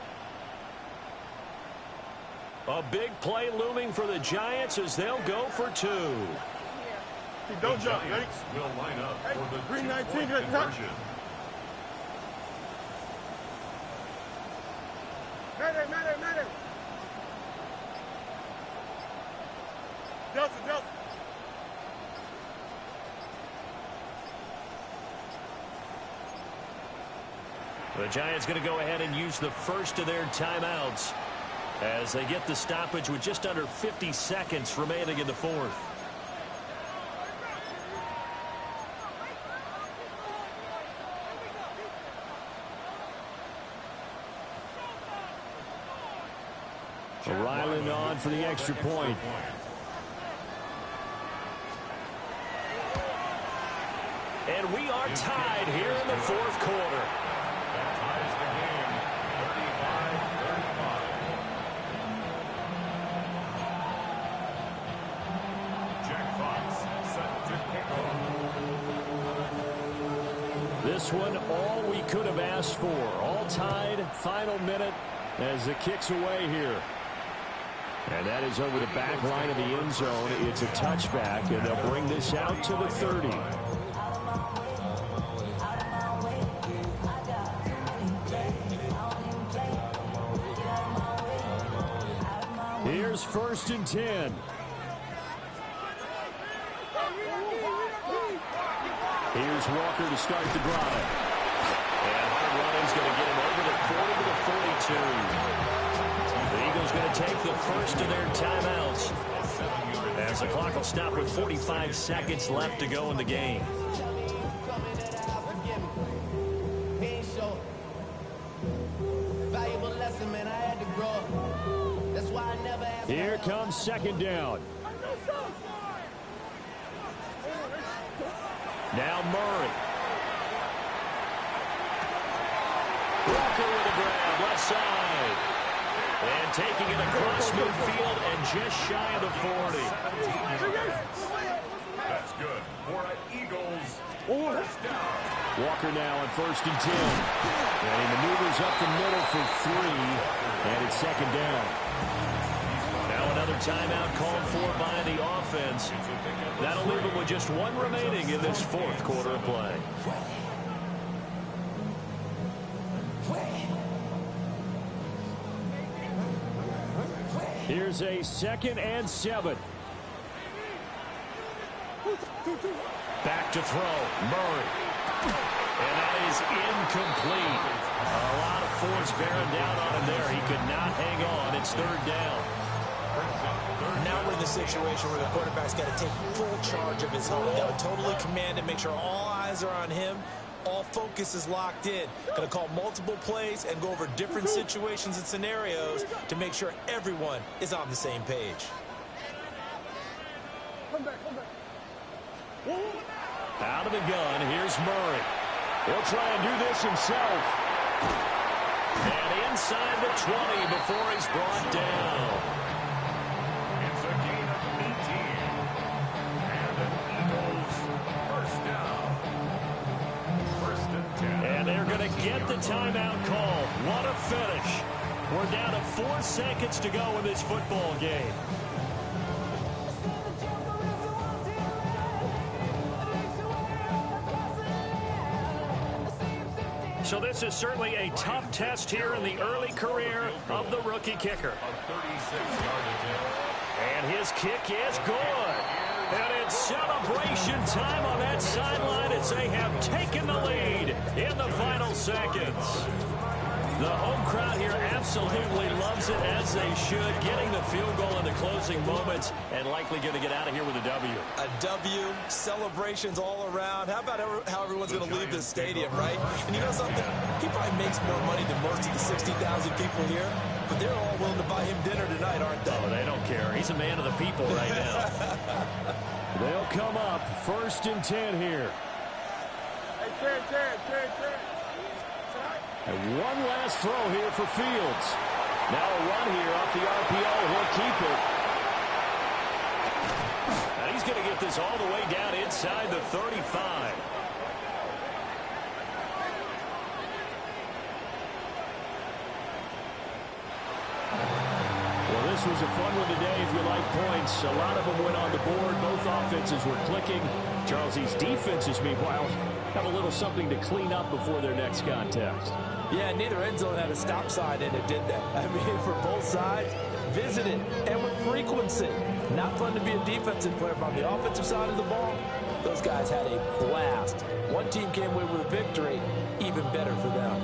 A big play looming for the Giants as they'll go for 2. Don't jump, ready? Will line up for the 319 conversion. Mayday. Delta. The Giants going to go ahead and use the first of their timeouts as they get the stoppage with just under 50 seconds remaining in the fourth. Ryland on for the extra point. And we are tied here in the fourth quarter. this one all we could have asked for. All tied, final minute as the kick's away here. And that is over the back line of the end zone. It's a touchback, and they'll bring this out to the 30. Here's 1st and 10. Here's Walker to start the drive. And hard running's going to get him over the 40 to the 42. The Eagles going to take the first of their timeouts as the clock will stop with 45 seconds left to go in the game. Here comes 2nd down. Now Murray. Walker with a grab, left side. And taking it across midfield and just shy of the 40. That's good for an Eagles first down. Walker now on 1st and 10. And he maneuvers up the middle for 3. And it's 2nd down. Now another timeout called for by the offense. That'll leave them with just one remaining in this 4th quarter of play. Here's a 2nd and 7. Back to throw. Murray. And that is incomplete. A lot of force bearing down on him there. He could not hang on. It's 3rd down. Now we're in the situation where the quarterback's got to take full charge of his home. Got to totally command it, make sure all eyes are on him. All focus is locked in. Going to call multiple plays and go over different situations and scenarios to make sure everyone is on the same page. Out of the gun, here's Murray. He'll try and do this himself. And inside the 20 before he's brought down. It's a gain of 18. And an Eagles first down. 1st and 10. And they're going to get the timeout call. What a finish. We're down to 4 seconds to go in this football game. So this is certainly a tough test here in the early career of the rookie kicker. And his kick is good. And it's celebration time on that sideline as they have taken the lead in the final seconds. The home crowd here absolutely loves it, as they should, getting the field goal in the closing moments and likely going to get out of here with a W. A W, celebrations all around. How about how everyone's going to leave this stadium, right? And you know something? He probably makes more money than most of the 60,000 people here, but they're all willing to buy him dinner tonight, aren't they? Oh, they don't care. He's a man of the people right now. They'll come up 1st and 10 here. Hey, Terry. And one last throw here for Fields. Now a run here off the RPO. He'll keep it. And he's going to get this all the way down inside the 35. Well, this was a fun one today if you like points. A lot of them went on the board. Both offenses were clicking. Charles's defenses, meanwhile, have a little something to clean up before their next contest. Yeah, neither end zone had a stop sign in it, did they? I mean, for both sides, visited and with frequency. Not fun to be a defensive player, but on the offensive side of the ball, those guys had a blast. One team came away with a victory, even better for them.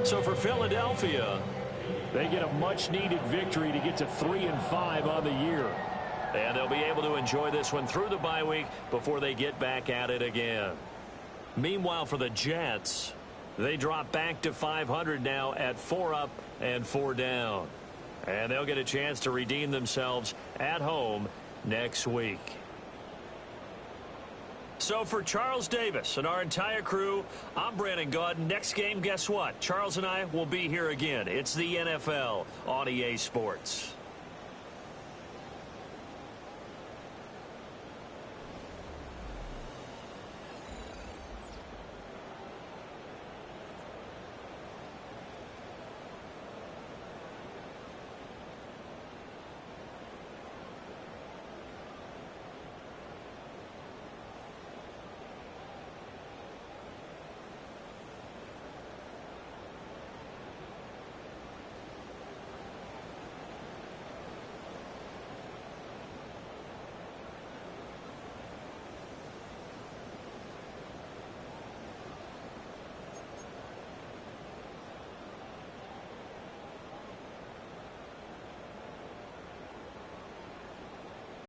So for Philadelphia, they get a much-needed victory to get to 3-5 on the year. And they'll be able to enjoy this one through the bye week before they get back at it again. Meanwhile, for the Jets, they drop back to 500 now at 4 up and 4 down. And they'll get a chance to redeem themselves at home next week. So for Charles Davis and our entire crew, I'm Brandon Gaudin. Next game, guess what? Charles and I will be here again. It's the NFL on EA Sports.